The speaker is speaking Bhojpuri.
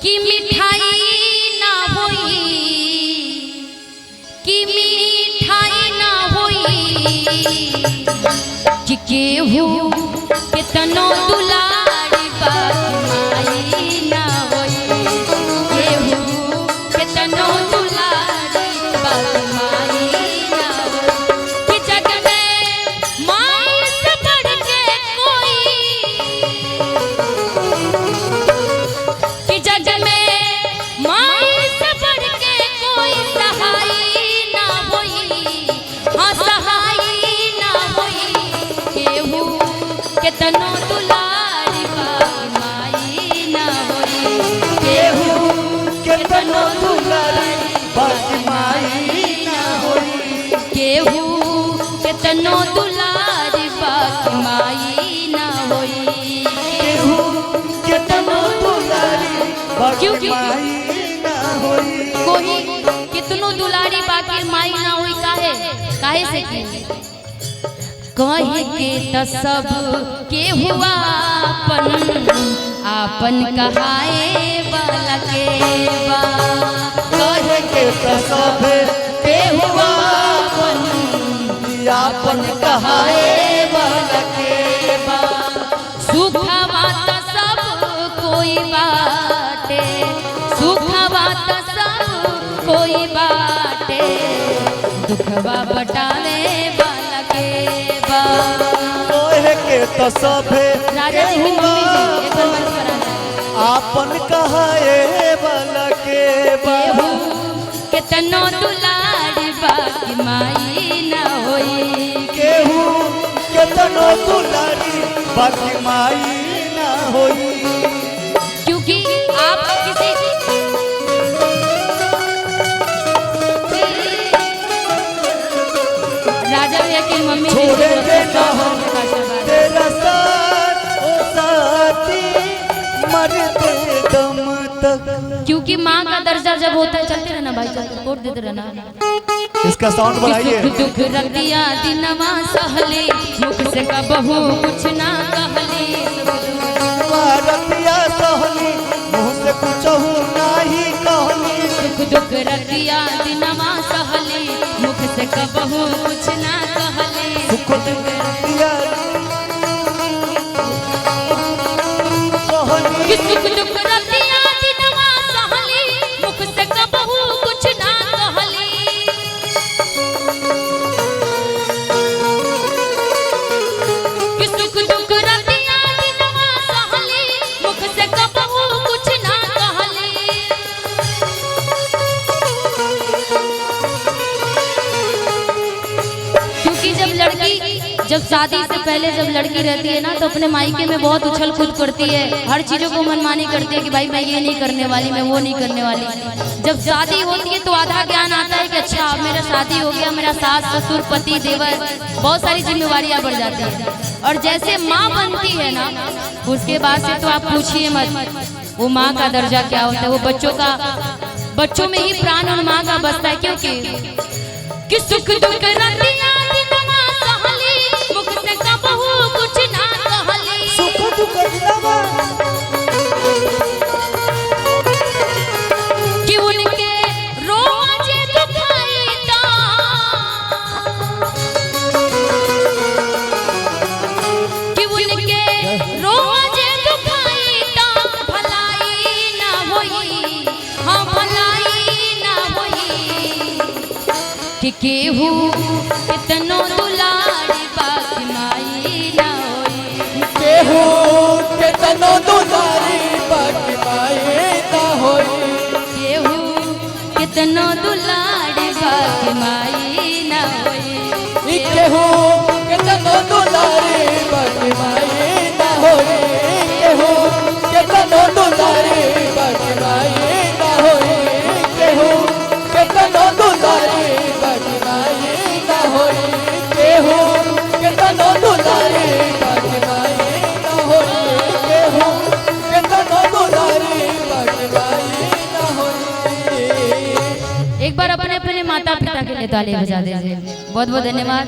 कि मिठाई ना होई, कि मिठाई ना होई, कि केहू कितनो दुलारी बाई ना होई, केहू कितनो दुलारी बाई ना होई, कि जग में माई से बढ़ के कोई, कि जग में माई से बढ़ के कोई सहाय ना होई, हाँ सहाय ना होई, केहू कितनो दुलारी बाई ना होई, केहू कितनो दुलारी बाई ना होई, केहू कितनो दुलारी बाई ना होई, केहू कितनो दुलारी बाई ना होई, कोई कितनो दुलारी बाकी माई ना होई, काहे काहे से की कहे के त सब के हुआ आपन कहाए वाला के बा, कहे के त सब के हुआ आपन कहाए वाला के बा, सुखवा त सब कोई बाटे, सुखवा त सब कोई बाटे, दुखवा बटावे वाला के बा, कहे के तो सभे राजा जी की मम्मी जी एक बार मंच पर आना, आपन कहाए वाला के बा, केहू कितनो दुलारी बाकी माई ना होई, केहू कितनो दुलारी बाकी माई ना होई, क्योंकि आप किसी राजा भैया की मम्मी जी छोड़े को देना बहुत हम बहुत आशीर्वाद। तेरा साथ ओ साथी मरते दम तक, क्योंकि माँ का दर्जा जब होता है, चलते रहना भाई, चलते कोट देते रहना, इसका साउंड बढ़ाइए, सुख दुख रतिया दिनवा सहले, मुख से कबहू कुछ ना कहले, रतिया सहली मुँह से कुछ नहीं कहली, सुख दुख रतिया दिनवा सहले, मुख से कबहू कुछ ना कहले, सुख दुख रतिया सहली, कि सुख दुख रतिया दिनवा सहले, मुख से कबहू कुछ ना कहले, कि सुख दुख रतिया दिनवा सहले, मुख से कबहू कुछ ना कहले, क्योंकि जब शादी से पहले जब लड़की रहती है ना, तो अपने मायके में बहुत उछल कूद करती है, हर चीजों को मनमानी करती है कि भाई मैं ये नहीं करने वाली, मैं वो नहीं करने वाली। जब शादी होती है तो आधा ज्ञान आता है कि अच्छा अब मेरा शादी हो गया, मेरा सास ससुर पति देवर बहुत सारी जिम्मेवारियां बढ़ जाती है, और जैसे माँ बनती है ना, उसके बाद से तो आप पूछिए मत, वो माँ का दर्जा क्या होता है, वो बच्चों में ही प्राण और माँ का बसता है, क्योंकि सुख दुख रतिया दिनवा सहली, मुख से कबहू कुछ ना कहली, सुख दुख दिनवा कि उनके रोज दुखाई ता, कि उनके रोज दुखाई ता, भलाई ना होई, हाँ भलाई ना होई, कि केहू कितनो दुलारी बाकी माई ना होई, केहू कितनो दुलारी बाकी माई ना होई, केहू कितनो दुलारी बाकी माई ना होई, केहू कितनो दुलारी बाकी माई ना होई, केहू कितनो दुलारी बाकी माई ना होई, केहू कितनो दुलारी बाकी माई ना होई, केहू कितनो दुलारी बाकी माई ना होई, केहू कितनो दुलारी बाकी माई ना होई। एक बार अपने अपने माता पिता के लिए ताली बजा दीजिए। बहुत बहुत धन्यवाद।